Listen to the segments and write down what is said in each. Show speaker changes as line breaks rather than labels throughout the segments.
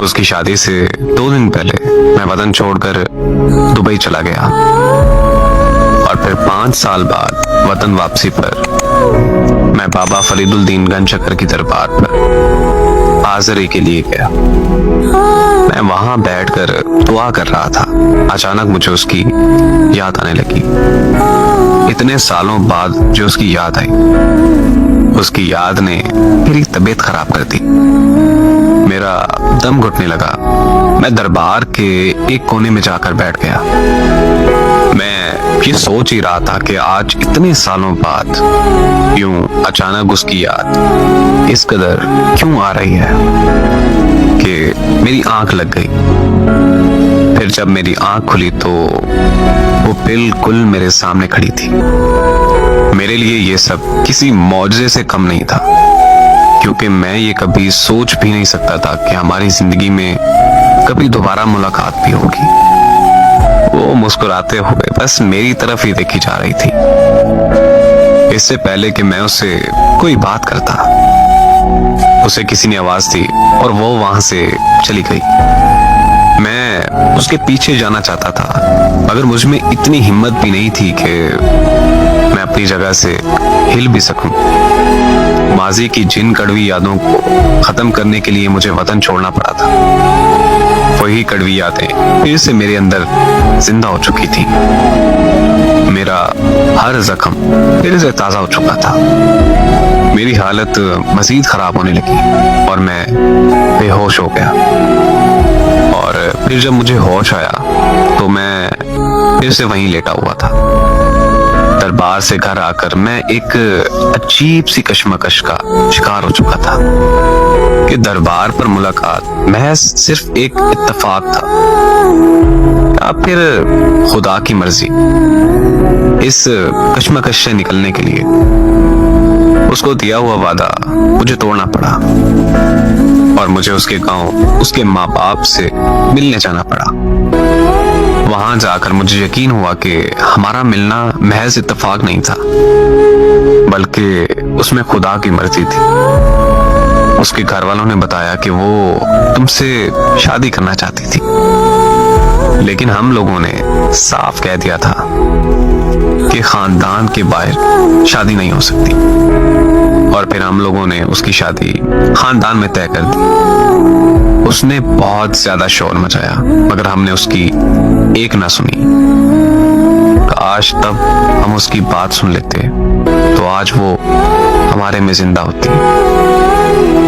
उसकी शादी से 2 दिन पहले मैं वतन छोड़कर दुबई चला गया और फिर 5 साल बाद वतन वापसी पर मैं बाबा फरीदुद्दीन गंजशकर की दरबार पर हाजिरी के लिए गया। मैं वहां बैठकर दुआ कर रहा था। अचानक मुझे उसकी याद आने लगी। इतने सालों बाद जो उसकी याद आई, उसकी याद ने मेरी तबीयत खराब कर दी। मेरा दम घुटने लगा। मैं दरबार के एक कोने में जाकर बैठ गया। मैं ये सोच ही रहा था कि आज इतने सालों बाद यूं अचानक उसकी याद इस कदर क्यों आ रही है कि मेरी आंख लग गई। फिर जब मेरी आंख खुली तो वो बिल्कुल मेरे सामने खड़ी थी। मेरे लिए ये सब किसी मौजज़े से कम नहीं था, क्योंकि मैं ये कभी सोच भी नहीं सकता था कि हमारी जिंदगी में कभी दोबारा मुलाकात भी होगी। वो मुस्कुराते हुए बस मेरी तरफ ही देखी जा रही थी। इससे पहले कि मैं उससे कोई बात करता, उसे किसी ने आवाज दी और वो वहां से चली गई। मैं उसके पीछे जाना चाहता था, मगर मुझ में इतनी हिम्मत भी नहीं थी कि मैं अपनी जगह से हिल भी सकूं। माजी की जिन कड़वी यादों को खत्म करने के लिए मुझे वतन छोड़ना पड़ा था। वही कड़वी यादें फिर से मेरे अंदर जिंदा हो चुकी थी। मेरा हर जख्म फिर से ताजा हो चुका था। मेरी हालत मजीद खराब होने लगी और मैं बेहोश हो गया। और फिर जब मुझे होश आया तो मैं फिर से वहीं लेटा हुआ था। दरबार से घर आकर मैं एक अजीब सी कश्मकश का शिकार हो चुका था कि दरबार पर मुलाकात महज सिर्फ एक इत्तेफाक था या फिर खुदा की मर्जी। इस कश्मकश से निकलने के लिए उसको दिया हुआ वादा मुझे तोड़ना पड़ा और मुझे उसके गांव उसके माँ बाप से मिलने जाना पड़ा। वहां जाकर मुझे यकीन हुआ कि हमारा मिलना महज इत्तेफाक नहीं था, बल्कि उसमें खुदा की मर्जी थी। उसके घर वालों ने बताया कि वो तुमसे शादी करना चाहती थी, लेकिन हम लोगों ने साफ कह दिया था कि खानदान के बाहर शादी नहीं हो सकती। और फिर हम लोगों ने उसकी शादी खानदान में तय कर दी। उसने बहुत ज्यादा शोर मचाया, मगर हमने उसकी एक ना सुनी। काश तब हम उसकी बात सुन लेते तो आज वो हमारे में जिंदा होती।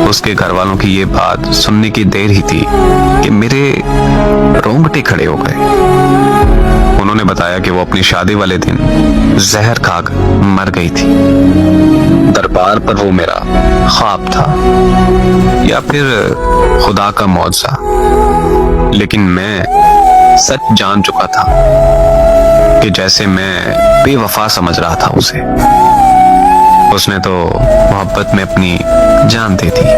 उसके घर वालों की ये बात सुनने की देर ही थी कि मेरे रोंगटे खड़े हो गए। उन्होंने बताया कि वो अपनी शादी वाले दिन जहर खाकर मर गई थी। दरबार पर वो मेरा ख्वाब था या फिर खुदा का मौजज़ा, लेकिन मैं सच जान चुका था कि जैसे मैं बेवफा समझ रहा था उसे, उसने तो मोहब्बत में अपनी जान दे दी।